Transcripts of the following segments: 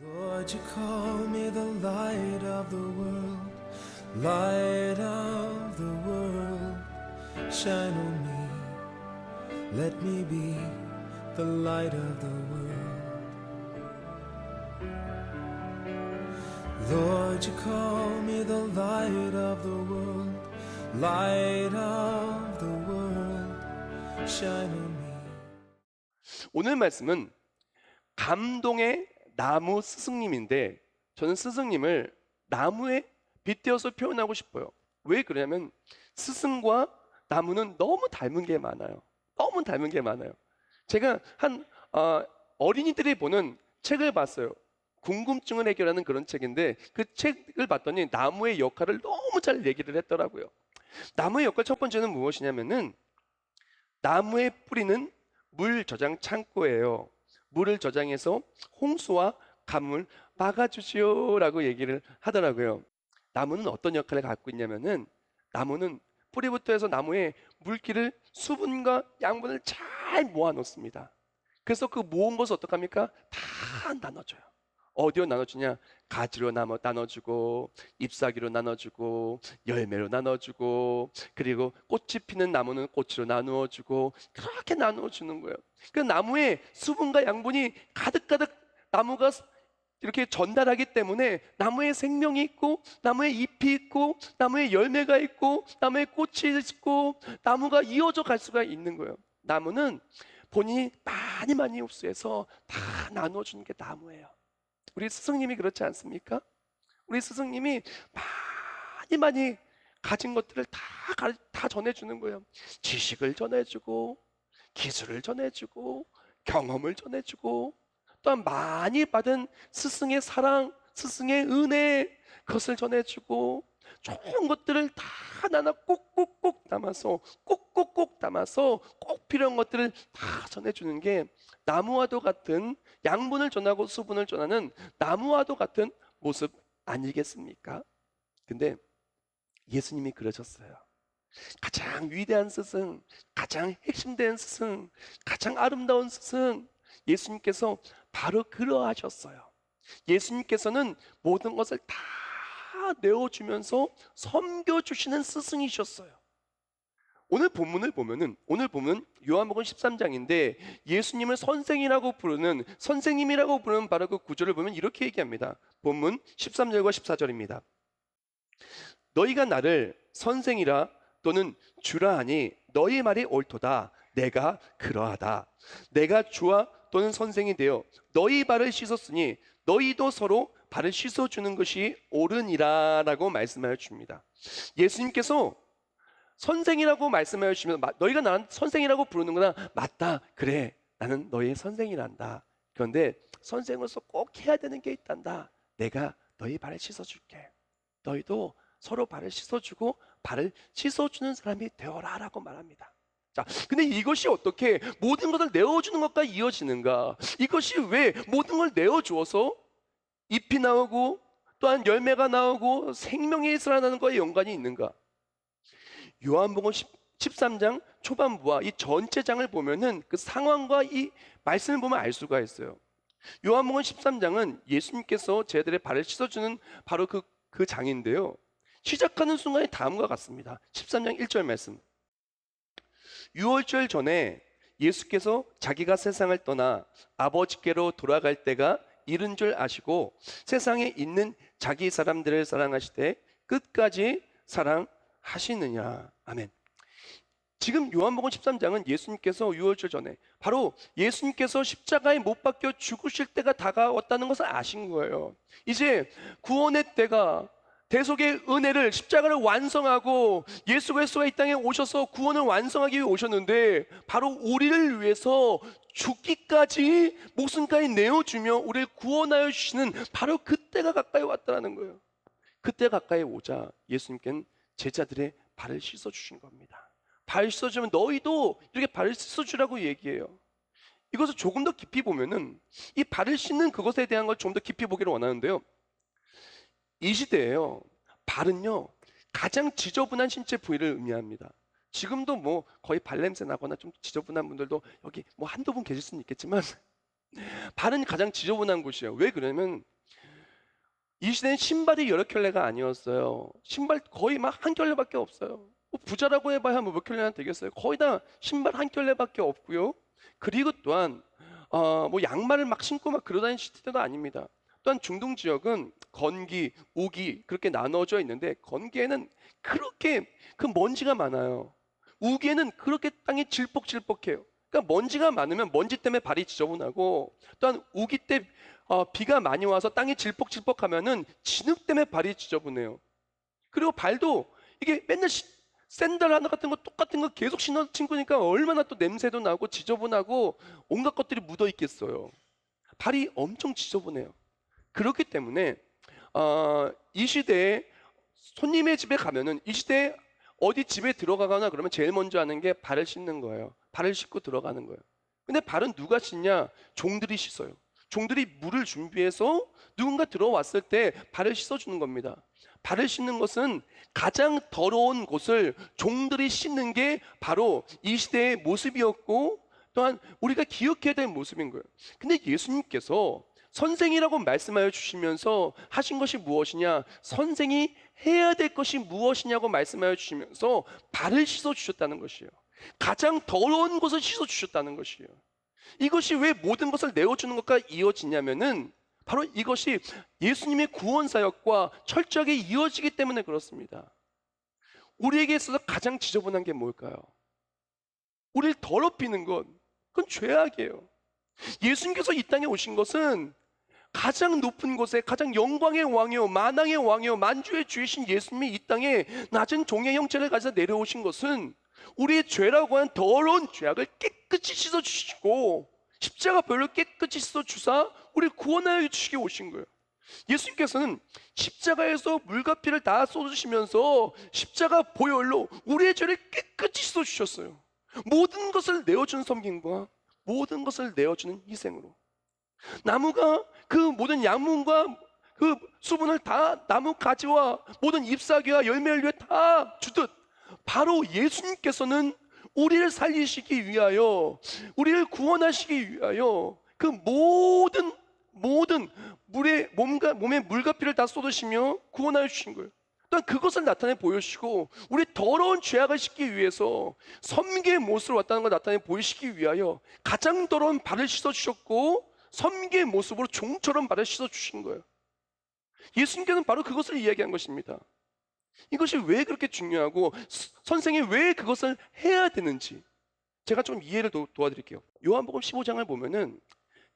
Lord, you call me the light of the world, light of the world, shine on me, let me be the light of the world. Lord, you call me the light of the world, light of the world, shine on me. 오늘 말씀은 감동의 나무 스승님인데, 저는 스승님을 나무에 빗대어서 표현하고 싶어요. 왜 그러냐면 스승과 나무는 너무 닮은 게 많아요. 너무 닮은 게 많아요. 제가 어린이들이 보는 책을 봤어요. 궁금증을 해결하는 그런 책인데, 그 책을 봤더니 나무의 역할을 너무 잘 얘기를 했더라고요. 나무의 역할 첫 번째는 무엇이냐면은, 나무의 뿌리는 물 저장 창고예요. 물을 저장해서 홍수와 가뭄을 막아주지요 라고 얘기를 하더라고요. 나무는 어떤 역할을 갖고 있냐면은, 나무는 뿌리부터 해서 나무에 물기를, 수분과 양분을 잘 모아 놓습니다. 그래서 그 모은 것을 어떡합니까? 다 나눠줘요. 어디로 나눠주냐? 가지로 나눠주고, 잎사귀로 나눠주고, 열매로 나눠주고, 그리고 꽃이 피는 나무는 꽃으로 나누어주고, 그렇게 나누어주는 거예요. 그 나무에 수분과 양분이 가득가득 나무가 이렇게 전달하기 때문에 나무에 생명이 있고, 나무에 잎이 있고, 나무에 열매가 있고, 나무에 꽃이 있고, 나무가 이어져 갈 수가 있는 거예요. 나무는 본인이 많이 흡수해서 다 나눠주는 게 나무예요. 우리 스승님이 그렇지 않습니까? 우리 스승님이 많이 가진 것들을 다 전해주는 거예요. 지식을 전해주고, 기술을 전해주고, 경험을 전해주고, 또한 많이 받은 스승의 사랑, 스승의 은혜, 그것을 전해주고, 좋은 것들을 다 나눠 꼭꼭꼭 담아서, 꼭꼭꼭 담아서 꼭 필요한 것들을 다 전해주는 게 나무와도 같은, 양분을 전하고 수분을 전하는 나무와도 같은 모습 아니겠습니까? 근데 예수님이 그러셨어요. 가장 위대한 스승, 가장 핵심된 스승, 가장 아름다운 스승, 예수님께서 바로 그러하셨어요. 예수님께서는 모든 것을 다 내어주면서 섬겨주시는 스승이셨어요. 오늘 본문을 보면은, 오늘 보면 요한복음 13장인데 예수님을 선생이라고 부르는, 선생님이라고 부르는 바로 그 구절을 보면 이렇게 얘기합니다. 본문 13절과 14절입니다. 너희가 나를 선생이라 또는 주라 하니 너희 말이 옳도다. 내가 그러하다. 내가 주와 또는 선생이 되어 너희 발을 씻었으니 너희도 서로 발을 씻어주는 것이 옳으니라 라고 말씀하여 줍니다. 예수님께서 선생이라고 말씀하여 주시면, 너희가 나는 선생이라고 부르는구나. 맞다. 그래. 나는 너희의 선생이란다. 그런데 선생으로서 꼭 해야 되는 게 있단다. 내가 너희 발을 씻어줄게. 너희도 서로 발을 씻어주고 발을 씻어주는 사람이 되어라 라고 말합니다. 자, 근데 이것이 어떻게 모든 것을 내어주는 것과 이어지는가? 이것이 왜 모든 걸 내어주어서 잎이 나오고 또한 열매가 나오고 생명이 살아나는 것과 연관이 있는가? 요한복음 13장 초반부와 이 전체 장을 보면은 그 상황과 이 말씀을 보면 알 수가 있어요. 요한복음 13장은 예수님께서 제자들의 발을 씻어주는 바로 그 장인데요. 시작하는 순간에 다음과 같습니다. 13장 1절 말씀. 유월절 전에 예수께서 자기가 세상을 떠나 아버지께로 돌아갈 때가 이른 줄 아시고 세상에 있는 자기 사람들을 사랑하시되 끝까지 사랑하시느냐. 아멘. 지금 요한복음 13장은 예수님께서 유월절 전에 바로 예수님께서 십자가에 못 박혀 죽으실 때가 다가왔다는 것을 아신 거예요. 이제 구원의 때가, 대속의 은혜를, 십자가를 완성하고 예수 그리스도가 이 땅에 오셔서 구원을 완성하기 위해 오셨는데 바로 우리를 위해서 죽기까지 목숨까지 내어주며 우리를 구원하여 주시는 바로 그때가 가까이 왔다는 거예요. 그때 가까이 오자 예수님께는 제자들의 발을 씻어주신 겁니다. 발 씻어주면 너희도 이렇게 발을 씻어주라고 얘기해요. 이것을 조금 더 깊이 보면은 이 발을 씻는 그것에 대한 걸 좀 더 깊이 보기를 원하는데요. 이 시대에요, 발은요 가장 지저분한 신체 부위를 의미합니다. 지금도 뭐 거의 발냄새 나거나 좀 지저분한 분들도 여기 뭐 한두 분 계실 수는 있겠지만 발은 가장 지저분한 곳이에요. 왜 그러냐면 이 시대는 신발이 여러 켤레가 아니었어요. 신발 거의 막 한 켤레밖에 없어요. 뭐 부자라고 해봐야 뭐 몇 켤레나 되겠어요. 거의 다 신발 한 켤레밖에 없고요. 그리고 또한 뭐 양말을 막 신고 막 그러다니는 시대도 아닙니다. 또한 중동 지역은 건기, 우기 그렇게 나눠져 있는데 건기에는 그렇게 그 먼지가 많아요. 우기에는 그렇게 땅이 질퍽질퍽해요. 그러니까 먼지가 많으면 먼지 때문에 발이 지저분하고 또한 우기 때 비가 많이 와서 땅이 질퍽질퍽하면은 진흙 때문에 발이 지저분해요. 그리고 발도 이게 맨날 샌들 하나 같은 거 똑같은 거 계속 신으니까 얼마나 또 냄새도 나고 지저분하고 온갖 것들이 묻어 있겠어요. 발이 엄청 지저분해요. 그렇기 때문에 이 시대에 손님의 집에 가면은 이 시대에 어디 집에 들어가거나 그러면 제일 먼저 하는 게 발을 씻는 거예요. 발을 씻고 들어가는 거예요. 근데 발은 누가 씻냐? 종들이 씻어요. 종들이 물을 준비해서 누군가 들어왔을 때 발을 씻어주는 겁니다. 발을 씻는 것은 가장 더러운 곳을 종들이 씻는 게 바로 이 시대의 모습이었고 또한 우리가 기억해야 될 모습인 거예요. 근데 예수님께서 선생이라고 말씀하여 주시면서 하신 것이 무엇이냐? 선생이 해야 될 것이 무엇이냐고 말씀하여 주시면서 발을 씻어 주셨다는 것이에요. 가장 더러운 곳을 씻어 주셨다는 것이에요. 이것이 왜 모든 것을 내어주는 것과 이어지냐면은 바로 이것이 예수님의 구원 사역과 철저하게 이어지기 때문에 그렇습니다. 우리에게 있어서 가장 지저분한 게 뭘까요? 우리를 더럽히는 것, 그건 죄악이에요. 예수님께서 이 땅에 오신 것은 가장 높은 곳에 가장 영광의 왕이요 만왕의 왕이요 만주의 주이신 예수님이 이 땅에 낮은 종의 형체를 가지고 내려오신 것은 우리의 죄라고 하는 더러운 죄악을 깨끗이 씻어주시고 십자가 보혈로 깨끗이 씻어주사 우리를 구원하여 주시게 오신 거예요. 예수님께서는 십자가에서 물과 피를 다 쏟으시면서 십자가 보혈로 우리의 죄를 깨끗이 씻어주셨어요. 모든 것을 내어주는 섬김과 모든 것을 내어주는 희생으로 나무가 그 모든 양분과 그 수분을 다 나무 가지와 모든 잎사귀와 열매를 위해 다 주듯 바로 예수님께서는 우리를 살리시기 위하여 우리를 구원하시기 위하여 그 모든 몸에 물과 피를 다 쏟으시며 구원하여 주신 거예요. 또한 그것을 나타내 보여주시고 우리 더러운 죄악을 씻기 위해서 섬기의 모습으로 왔다는 걸 나타내 보이시기 위하여 가장 더러운 발을 씻어주셨고 섬기의 모습으로 종처럼 발을 씻어주신 거예요. 예수님께서는 바로 그것을 이야기한 것입니다. 이것이 왜 그렇게 중요하고 선생이 왜 그것을 해야 되는지 제가 좀 이해를 도와드릴게요. 요한복음 15장을 보면은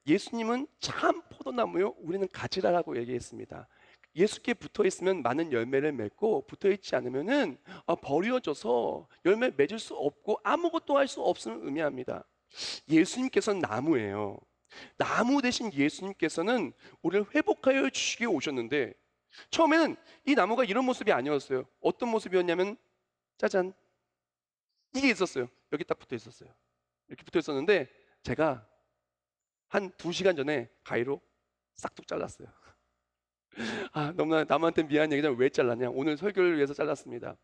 예수님은 참 포도나무요 우리는 가지라라고 얘기했습니다. 예수께 붙어 있으면 많은 열매를 맺고 붙어 있지 않으면은 버려져서 열매 맺을 수 없고 아무것도 할 수 없음을 의미합니다. 예수님께서는 나무예요. 나무 대신 예수님께서는 우리를 회복하여 주시기 오셨는데 처음에는 이 나무가 이런 모습이 아니었어요. 어떤 모습이었냐면 짜잔 이게 있었어요. 여기 딱 붙어 있었어요. 이렇게 붙어 있었는데 제가 한 2시간 전에 가위로 싹둑 잘랐어요. 너무나 남한테 미안 얘기지만 왜 잘랐냐? 오늘 설교를 위해서 잘랐습니다.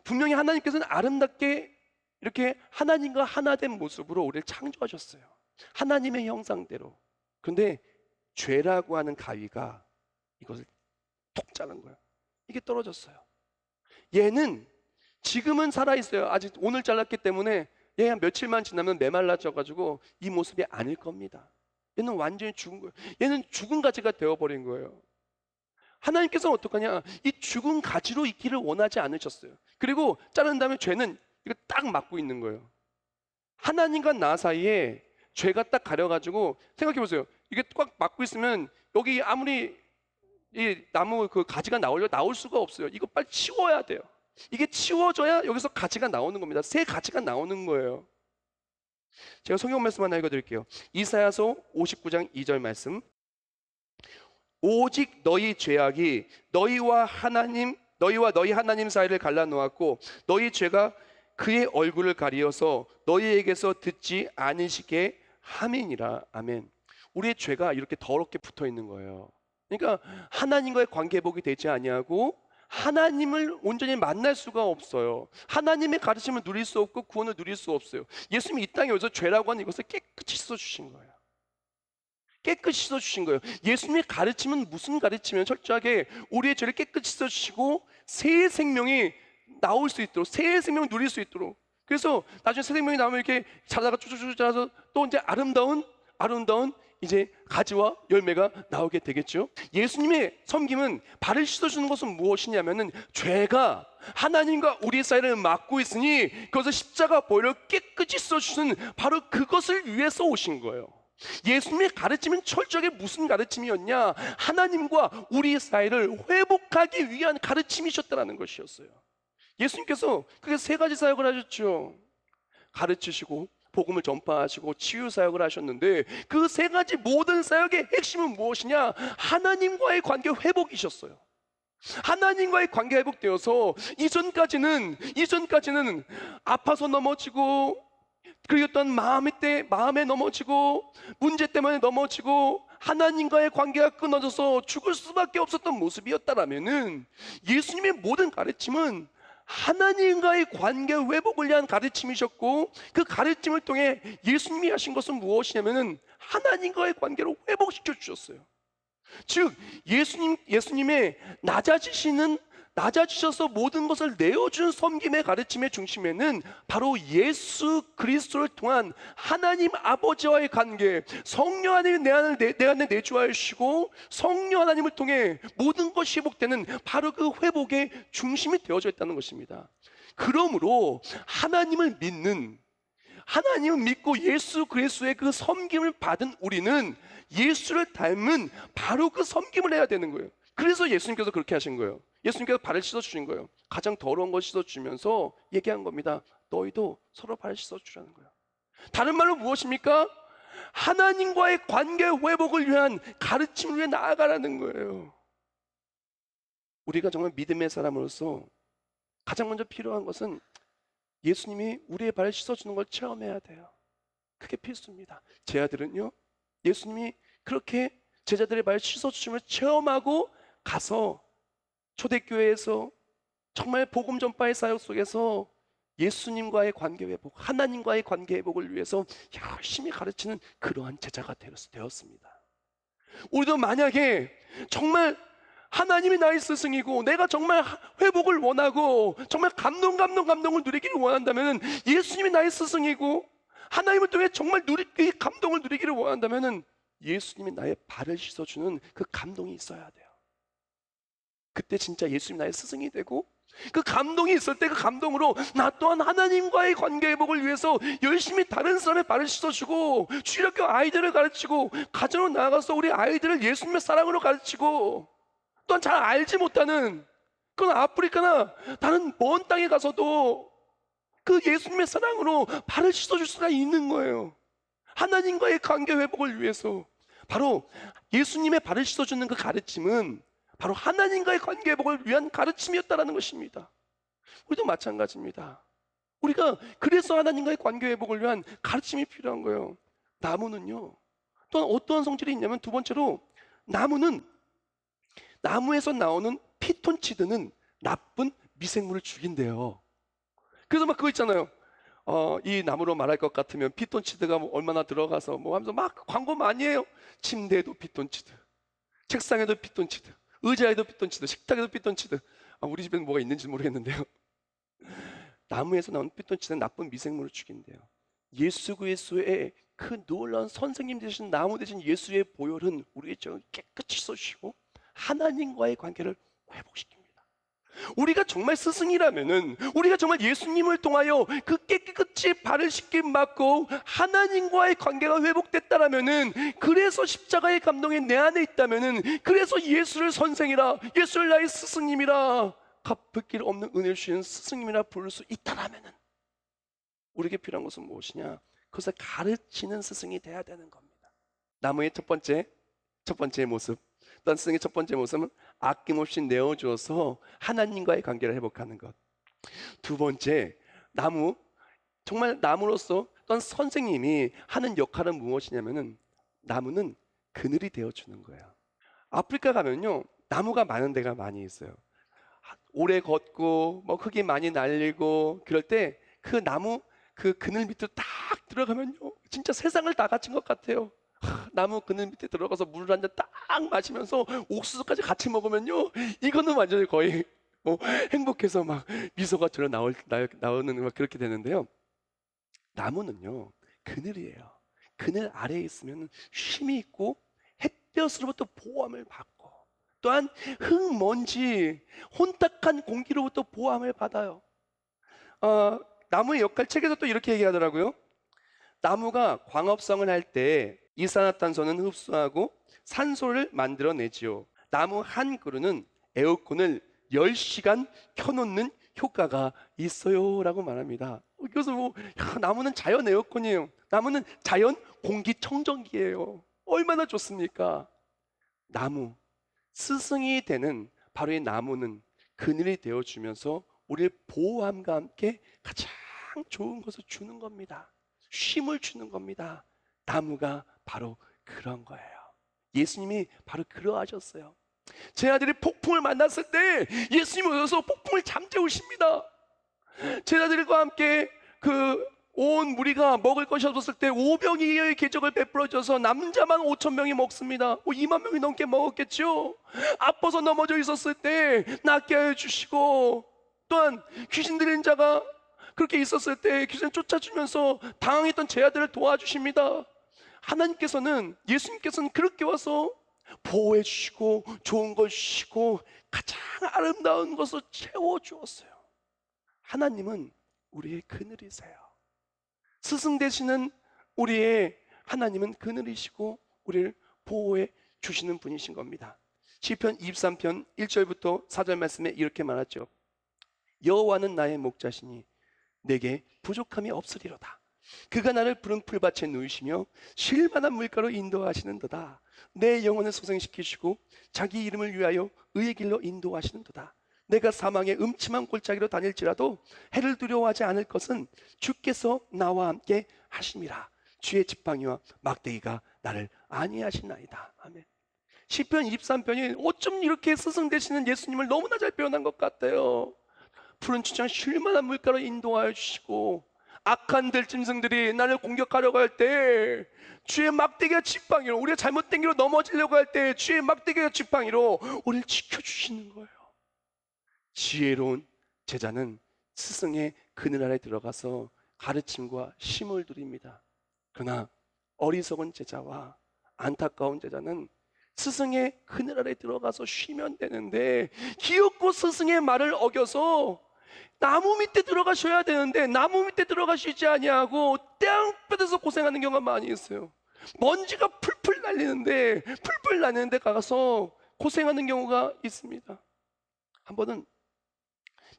분명히 하나님께서는 아름답게 이렇게 하나님과 하나 된 모습으로 우리를 창조하셨어요. 하나님의 형상대로. 그런데 죄라고 하는 가위가 이것을 톡 자른 거예요. 이게 떨어졌어요. 얘는 지금은 살아있어요. 아직 오늘 잘랐기 때문에 얘 한 며칠만 지나면 메말라져가지고 이 모습이 아닐 겁니다. 얘는 완전히 죽은 거예요. 얘는 죽은 가지가 되어버린 거예요. 하나님께서는 어떡하냐? 이 죽은 가지로 있기를 원하지 않으셨어요. 그리고 자른 다음에 죄는 이거 딱 막고 있는 거예요. 하나님과 나 사이에 죄가 딱 가려가지고 생각해 보세요. 이게 꽉 막고 있으면 여기 아무리 이 나무 그 가지가 나올 수가 없어요. 이거 빨리 치워야 돼요. 이게 치워져야 여기서 가지가 나오는 겁니다. 새 가지가 나오는 거예요. 제가 성경 말씀 하나 읽어드릴게요. 이사야서 59장 2절 말씀. 오직 너희 죄악이 너희와 너희 하나님 사이를 갈라놓았고 너희 죄가 그의 얼굴을 가리어서 너희에게서 듣지 않으시게 함이니라. 아멘. 우리의 죄가 이렇게 더럽게 붙어 있는 거예요. 그러니까 하나님과의 관계 회복이 되지 아니하고 하나님을 온전히 만날 수가 없어요. 하나님의 가르침을 누릴 수 없고 구원을 누릴 수 없어요. 예수님이 이 땅에 오셔서 죄라고 하는 이것을 깨끗이 씻어주신 거예요. 깨끗이 씻어주신 거예요. 예수님의 가르침은 무슨 가르침이면 철저하게 우리의 죄를 깨끗이 씻어주시고 새 생명이 나올 수 있도록, 새 생명을 누릴 수 있도록. 그래서 나중에 새 생명이 나오면 이렇게 자라가 쭉쭉쭉 자라서 또 이제 아름다운 이제 가지와 열매가 나오게 되겠죠. 예수님의 섬김은 발을 씻어주는 것은 무엇이냐면은 죄가 하나님과 우리 사이를 막고 있으니 그것을 십자가 보혈로 깨끗이 씻어주는 바로 그것을 위해서 오신 거예요. 예수님의 가르침은 철저하게 무슨 가르침이었냐? 하나님과 우리 사이를 회복하기 위한 가르침이셨다는 것이었어요. 예수님께서 그게 세 가지 사역을 하셨죠. 가르치시고 복음을 전파하시고 치유 사역을 하셨는데 그 세 가지 모든 사역의 핵심은 무엇이냐? 하나님과의 관계 회복이셨어요. 하나님과의 관계 회복되어서 이전까지는 아파서 넘어지고, 그리고 어떤 마음에 넘어지고, 문제 때문에 넘어지고, 하나님과의 관계가 끊어져서 죽을 수밖에 없었던 모습이었다라면은 예수님의 모든 가르침은 하나님과의 관계 회복을 위한 가르침이셨고, 그 가르침을 통해 예수님이 하신 것은 무엇이냐면은 하나님과의 관계를 회복시켜 주셨어요. 즉 예수님의 낮아지셔서 모든 것을 내어준 섬김의 가르침의 중심에는 바로 예수 그리스도를 통한 하나님 아버지와의 관계, 성령 하나님이 내 안에 내주하시고 성령 하나님을 통해 모든 것이 회복되는 바로 그 회복의 중심이 되어져 있다는 것입니다. 그러므로 하나님을 믿고 예수 그리스도의 그 섬김을 받은 우리는 예수를 닮은 바로 그 섬김을 해야 되는 거예요. 그래서 예수님께서 그렇게 하신 거예요. 예수님께서 발을 씻어주신 거예요. 가장 더러운 걸 씻어주면서 얘기한 겁니다. 너희도 서로 발을 씻어주라는 거예요. 다른 말로 무엇입니까? 하나님과의 관계 회복을 위한 가르침을 위해 나아가라는 거예요. 우리가 정말 믿음의 사람으로서 가장 먼저 필요한 것은 예수님이 우리의 발을 씻어주는 걸 체험해야 돼요. 그게 필수입니다. 제 아들은요, 예수님이 그렇게 제자들의 발을 씻어주심을 체험하고 가서 초대교회에서 정말 복음 전파의 사역 속에서 예수님과의 관계 회복, 하나님과의 관계 회복을 위해서 열심히 가르치는 그러한 제자가 되었습니다. 우리도 만약에 정말 하나님이 나의 스승이고 내가 정말 회복을 원하고 정말 감동을 누리기를 원한다면, 예수님이 나의 스승이고 하나님을 통해 정말 이 감동을 누리기를 원한다면 예수님이 나의 발을 씻어주는 그 감동이 있어야 돼요. 그때 진짜 예수님이 나의 스승이 되고, 그 감동이 있을 때 그 감동으로 나 또한 하나님과의 관계 회복을 위해서 열심히 다른 사람의 발을 씻어주고, 주일학교 아이들을 가르치고, 가정으로 나아가서 우리 아이들을 예수님의 사랑으로 가르치고, 또한 잘 알지 못하는 그런 아프리카나 다른 먼 땅에 가서도 그 예수님의 사랑으로 발을 씻어줄 수가 있는 거예요. 하나님과의 관계 회복을 위해서. 바로 예수님의 발을 씻어주는 그 가르침은 바로 하나님과의 관계 회복을 위한 가르침이었다는 것입니다. 우리도 마찬가지입니다. 우리가 그래서 하나님과의 관계 회복을 위한 가르침이 필요한 거예요. 나무는요, 또한 어떠한 성질이 있냐면, 두 번째로 나무에서 나오는 피톤치드는 나쁜 미생물을 죽인대요. 그래서 막 그거 있잖아요. 이 나무로 말할 것 같으면 피톤치드가 뭐 얼마나 들어가서 하면서 막 광고 많이 해요. 침대에도 피톤치드, 책상에도 피톤치드, 의자에도 피톤치드, 식탁에도 피톤치드. 우리 집에는 뭐가 있는지 모르겠는데요. 나무에서 나온 피톤치드는 나쁜 미생물을 죽인대요. 예수 그리스도의 그 놀라운 선생님 되신 나무 되신 예수의 보혈은 우리의 죄를 깨끗이 씻어주시고 하나님과의 관계를 회복시킵니다. 우리가 정말 스승이라면은, 우리가 정말 예수님을 통하여 그 깨끗이 발을 씻김 받고 하나님과의 관계가 회복됐다라면은, 그래서 십자가의 감동이 내 안에 있다면은, 그래서 예수를 선생이라, 예수를 나의 스승님이라, 갚을 길 없는 은혜를 주시는 스승님이라 부를 수 있다라면은, 우리에게 필요한 것은 무엇이냐? 그것을 가르치는 스승이 돼야 되는 겁니다. 나무의 첫 번째 모습, 어떤 스승의 첫 번째 모습은 아낌없이 내어주어서 하나님과의 관계를 회복하는 것. 두 번째, 정말 나무로서 어떤 선생님이 하는 역할은 무엇이냐면은, 나무는 그늘이 되어주는 거예요. 아프리카 가면요, 나무가 많은 데가 많이 있어요. 오래 걷고 뭐 흙이 많이 날리고 그럴 때 그 나무 그 그늘 밑으로 딱 들어가면요 진짜 세상을 다 갖춘 것 같아요. 나무 그늘 밑에 들어가서 물을 한 잔 딱 마시면서 옥수수까지 같이 먹으면요 이거는 완전히 거의 행복해서 막 미소가 절로 나오는 막 그렇게 되는데요. 나무는요 그늘이에요. 그늘 아래에 있으면 쉼이 있고 햇볕으로부터 보호함을 받고 또한 흙먼지 혼탁한 공기로부터 보호함을 받아요. 나무의 역할 책에서 또 이렇게 얘기하더라고요. 나무가 광합성을 할 때 이산화탄소는 흡수하고 산소를 만들어내지요. 나무 한 그루는 에어컨을 10시간 켜놓는 효과가 있어요 라고 말합니다. 그래서 나무는 자연 에어컨이에요. 나무는 자연 공기청정기예요. 얼마나 좋습니까? 나무, 스승이 되는 바로 이 나무는 그늘이 되어주면서 우리를 보호함과 함께 가장 좋은 것을 주는 겁니다. 쉼을 주는 겁니다. 나무가 바로 그런 거예요. 예수님이 바로 그러하셨어요. 제 아들이 폭풍을 만났을 때 예수님이 오셔서 폭풍을 잠재우십니다. 제자들과 함께 온 무리가 먹을 것이 없었을 때 오병이어의 궤적을 베풀어 줘서 남자만 5,000명이 먹습니다. 2만 명이 넘게 먹었겠죠. 아파서 넘어져 있었을 때 낫게 하여 주시고 또한 귀신 들린 자가 그렇게 있었을 때 귀신 쫓아주면서 당황했던 제 아들을 도와주십니다. 하나님께서는 예수님께서는 그렇게 와서 보호해 주시고 좋은 걸 주시고 가장 아름다운 것을 채워주었어요. 하나님은 우리의 그늘이세요. 스승 되시는 우리의 하나님은 그늘이시고 우리를 보호해 주시는 분이신 겁니다. 시편 23편 1절부터 4절 말씀에 이렇게 말하죠. 여호와는 나의 목자시니 내게 부족함이 없으리로다. 그가 나를 푸른 풀밭에 누이시며 쉴 만한 물가로 인도하시는도다. 내 영혼을 소생시키시고 자기 이름을 위하여 의의 길로 인도하시는도다. 내가 사망의 음침한 골짜기로 다닐지라도 해를 두려워하지 않을 것은 주께서 나와 함께 하심이라. 주의 지팡이와 막대기가 나를 안위하시나이다. 아멘. 시편 23편이 어쩜 이렇게 스승 되시는 예수님을 너무나 잘 표현한 것 같아요. 푸른 추장 쉴 만한 물가로 인도하여 주시고 악한 들짐승들이 나를 공격하려고 할 때 주의 막대기와 지팡이로, 우리가 잘못된 길로 넘어지려고 할 때 주의 막대기와 지팡이로 우리를 지켜주시는 거예요. 지혜로운 제자는 스승의 그늘 아래 들어가서 가르침과 쉼을 누립니다. 그러나 어리석은 제자와 안타까운 제자는 스승의 그늘 아래 들어가서 쉬면 되는데 기어코 스승의 말을 어겨서 나무 밑에 들어가셔야 되는데 나무 밑에 들어가시지 아니하고 땅볕에서 고생하는 경우가 많이 있어요. 먼지가 풀풀 날리는데 풀풀 나는 데 가서 고생하는 경우가 있습니다. 한 번은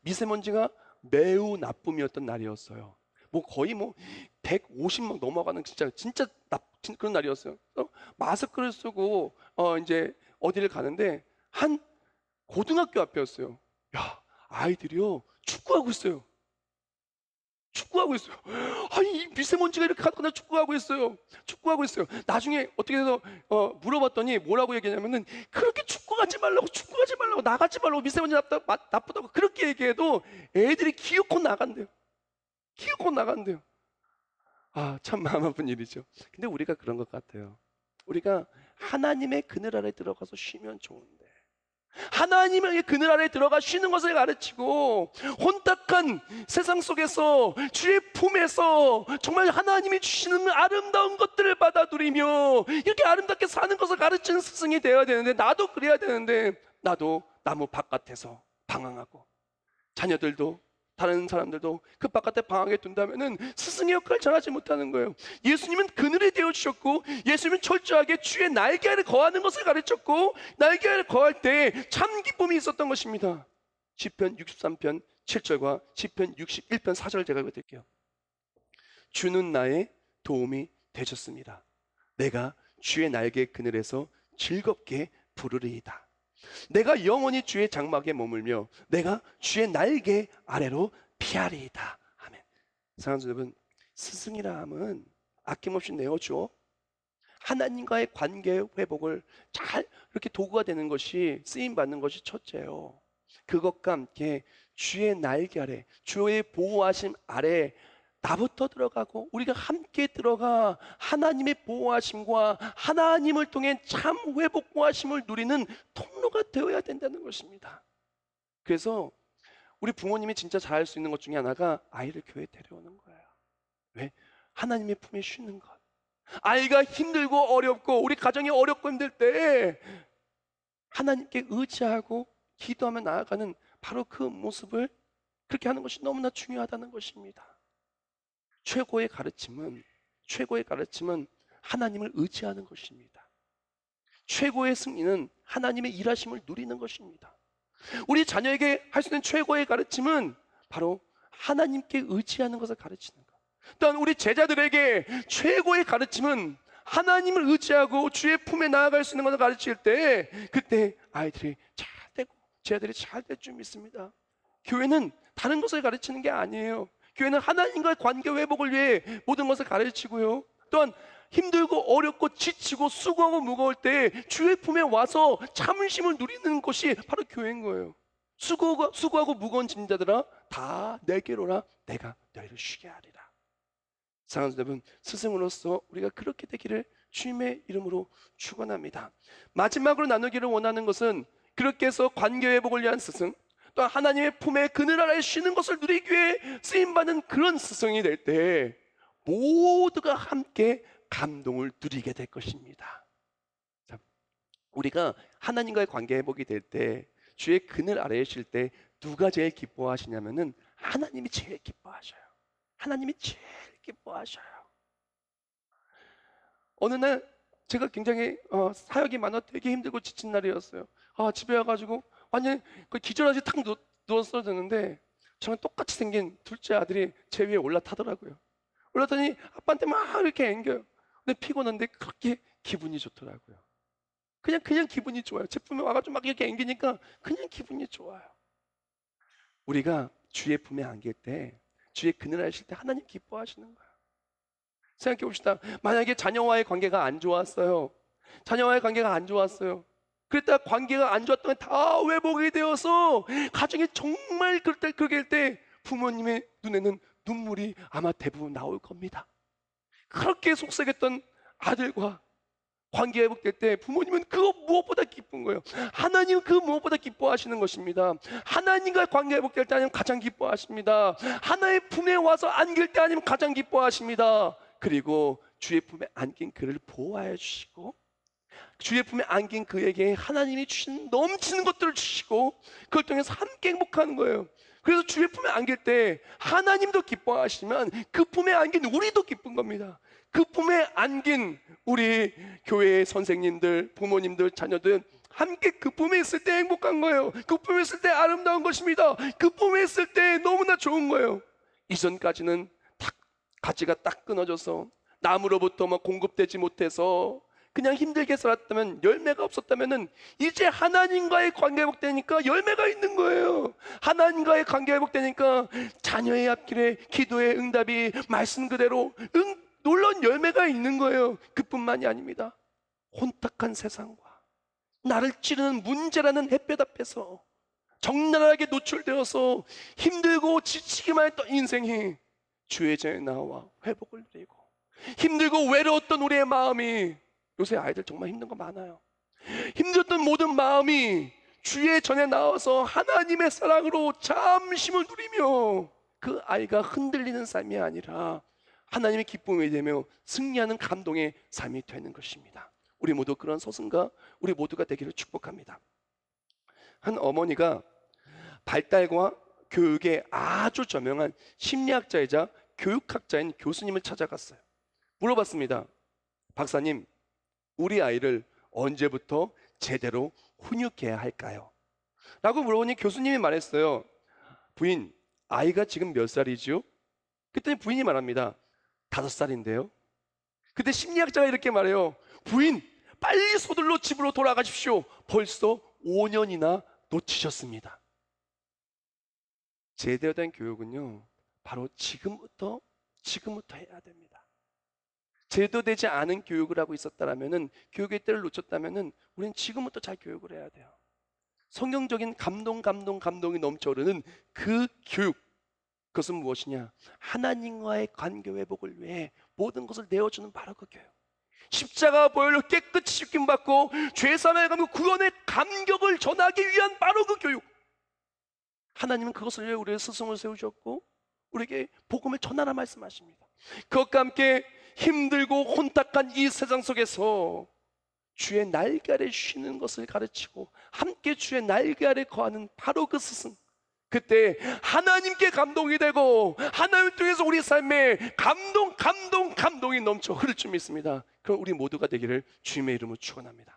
미세먼지가 매우 나쁨이었던 날이었어요. 거의 150만 넘어가는 진짜 그런 날이었어요. 마스크를 쓰고 이제 어디를 가는데 한 고등학교 앞이었어요. 야, 아이들이요 축구하고 있어요. 아니 이 미세먼지가 이렇게 하거나 축구하고 있어요. 나중에 어떻게 해서 물어봤더니 뭐라고 얘기하냐면은 그렇게 축구하지 말라고 나가지 말라고 미세먼지 나쁘다고 그렇게 얘기해도 애들이 기어코 나간대요. 아, 참 마음 아픈 일이죠. 근데 우리가 그런 것 같아요. 우리가 하나님의 그늘 아래 들어가서 쉬면 좋은데 하나님의 그늘 아래 들어가 쉬는 것을 가르치고 혼탁한 세상 속에서 주의 품에서 정말 하나님이 주시는 아름다운 것들을 받아 누리며 이렇게 아름답게 사는 것을 가르치는 스승이 되어야 되는데 나도 그래야 되는데 나도 나무 바깥에서 방황하고 자녀들도 다른 사람들도 그 바깥에 방황해 둔다면은 스승의 역할을 잘하지 못하는 거예요. 예수님은 그늘이 되어 주셨고 예수님은 철저하게 주의 날개 아래 거하는 것을 가르쳤고 날개 아래 거할 때 참 기쁨이 있었던 것입니다. 시편 63편 7절과 시편 61편 4절 제가 읽어드릴게요. 주는 나의 도움이 되셨습니다. 내가 주의 날개 그늘에서 즐겁게 부르리이다. 내가 영원히 주의 장막에 머물며 내가 주의 날개 아래로 피하리이다. 아멘. 사랑하는 여러분, 스승이라 함은 아낌없이 내어줘 하나님과의 관계 회복을 잘 이렇게 도구가 되는 것이 쓰임 받는 것이 첫째예요. 그것과 함께 주의 날개 아래, 주의 보호하심 아래 나부터 들어가고 우리가 함께 들어가 하나님의 보호하심과 하나님을 통해 참 회복 보호하심을 누리는 통로가 되어야 된다는 것입니다. 그래서 우리 부모님이 진짜 잘할 수 있는 것 중에 하나가 아이를 교회에 데려오는 거예요. 왜? 하나님의 품에 쉬는 것. 아이가 힘들고 어렵고 우리 가정이 어렵고 힘들 때 하나님께 의지하고 기도하며 나아가는 바로 그 모습을 그렇게 하는 것이 너무나 중요하다는 것입니다. 최고의 가르침은 하나님을 의지하는 것입니다. 최고의 승리는 하나님의 일하심을 누리는 것입니다. 우리 자녀에게 할 수 있는 최고의 가르침은 바로 하나님께 의지하는 것을 가르치는 것. 또한 우리 제자들에게 최고의 가르침은 하나님을 의지하고 주의 품에 나아갈 수 있는 것을 가르칠 때 그때 아이들이 잘 되고 제자들이 잘 될 줄 믿습니다. 교회는 다른 것을 가르치는 게 아니에요. 교회는 하나님과의 관계 회복을 위해 모든 것을 가르치고요. 또한 힘들고 어렵고 지치고 수고하고 무거울 때 주의 품에 와서 참으심을 누리는 것이 바로 교회인 거예요. 수고하고 무거운 짐 자들아 다 내게로 오라 내가 너희를 쉬게 하리라. 사랑하는 여러분, 스승으로서 우리가 그렇게 되기를 주님의 이름으로 축원합니다. 마지막으로 나누기를 원하는 것은 그렇게 해서 관계 회복을 위한 스승, 또 하나님의 품에 그늘 아래 쉬는 것을 누리기 위해 쓰임받는 그런 스승이 될 때 모두가 함께 감동을 누리게 될 것입니다. 자, 우리가 하나님과의 관계 회복이 될 때 주의 그늘 아래에 쉴 때 누가 제일 기뻐하시냐면은 하나님이 제일 기뻐하셔요. 하나님이 제일 기뻐하셔요. 어느 날 제가 굉장히 사역이 많아 되게 힘들고 지친 날이었어요. 집에 와가지고 완전 기절하지 탁 누웠어야 되는데 저랑 똑같이 생긴 둘째 아들이 제 위에 올라타더라고요. 올라타니 아빠한테 막 이렇게 앵겨요. 근데 피곤한데 그렇게 기분이 좋더라고요. 그냥 기분이 좋아요. 제품에 와가지고 막 이렇게 앵기니까 그냥 기분이 좋아요. 우리가 주의 품에 안길 때, 주의 그늘 아래 쉴 때 하나님 기뻐하시는 거예요. 생각해 봅시다. 만약에 자녀와의 관계가 안 좋았어요. 그랬다가 관계가 안 좋았던 게 다 회복이 되어서 가정이 정말 그럴 때 부모님의 눈에는 눈물이 아마 대부분 나올 겁니다. 그렇게 속삭였던 아들과 관계 회복될 때 부모님은 그거 무엇보다 기쁜 거예요. 하나님은 그 무엇보다 기뻐하시는 것입니다. 하나님과 관계 회복될 때 아니면 가장 기뻐하십니다. 하나의 품에 와서 안길 때 아니면 가장 기뻐하십니다. 그리고 주의 품에 안긴 그를 보호하여 주시고 주의 품에 안긴 그에게 하나님이 주신 넘치는 것들을 주시고 그걸 통해서 함께 행복하는 거예요. 그래서 주의 품에 안길 때 하나님도 기뻐하시지만 그 품에 안긴 우리도 기쁜 겁니다. 그 품에 안긴 우리 교회의 선생님들, 부모님들, 자녀들 함께 그 품에 있을 때 행복한 거예요. 그 품에 있을 때 아름다운 것입니다. 그 품에 있을 때 너무나 좋은 거예요. 이전까지는 가지가 딱 끊어져서 나무로부터 막 공급되지 못해서 그냥 힘들게 살았다면 열매가 없었다면은 이제 하나님과의 관계 회복되니까 열매가 있는 거예요. 하나님과의 관계 회복되니까 자녀의 앞길에 기도의 응답이 말씀 그대로 놀라운 열매가 있는 거예요. 그뿐만이 아닙니다. 혼탁한 세상과 나를 찌르는 문제라는 햇볕 앞에서 적나라하게 노출되어서 힘들고 지치기만 했던 인생이 주의 전에 나와 회복을 누리고 힘들고 외로웠던 우리의 마음이 요새 아이들 정말 힘든 거 많아요. 힘들었던 모든 마음이 주의 전에 나와서 하나님의 사랑으로 잠심을 누리며 그 아이가 흔들리는 삶이 아니라 하나님의 기쁨이 되며 승리하는 감동의 삶이 되는 것입니다. 우리 모두 그런 서승과 우리 모두가 되기를 축복합니다. 한 어머니가 발달과 교육에 아주 저명한 심리학자이자 교육학자인 교수님을 찾아갔어요. 물어봤습니다. 박사님, 우리 아이를 언제부터 제대로 훈육해야 할까요? 라고 물어보니 교수님이 말했어요. 부인, 아이가 지금 몇 살이죠? 그랬더니 부인이 말합니다. 5살인데요. 그때 심리학자가 이렇게 말해요. 부인, 빨리 서둘러 집으로 돌아가십시오. 벌써 5년이나 놓치셨습니다. 제대로 된 교육은요, 바로 지금부터 해야 됩니다. 제대로 되지 않은 교육을 하고 있었다라면은 교육의 때를 놓쳤다면은 우리는 지금부터 잘 교육을 해야 돼요. 성경적인 감동이 넘쳐 흐르는 그 교육, 그것은 무엇이냐? 하나님과의 관계 회복을 위해 모든 것을 내어주는 바로 그 교육. 십자가 보혈로 깨끗이 씻김 받고 죄사함의 감격, 구원의 감격을 전하기 위한 바로 그 교육. 하나님은 그것을 위해 우리의 스승을 세우셨고 우리에게 복음을 전하라 말씀하십니다. 그것과 함께 힘들고 혼탁한 이 세상 속에서 주의 날개 아래 쉬는 것을 가르치고 함께 주의 날개 아래 거하는 바로 그 스승. 그때 하나님께 감동이 되고 하나님을 통해서 우리 삶에 감동이 넘쳐 흐를 줄 믿습니다. 그럼 우리 모두가 되기를 주님의 이름으로 축원합니다.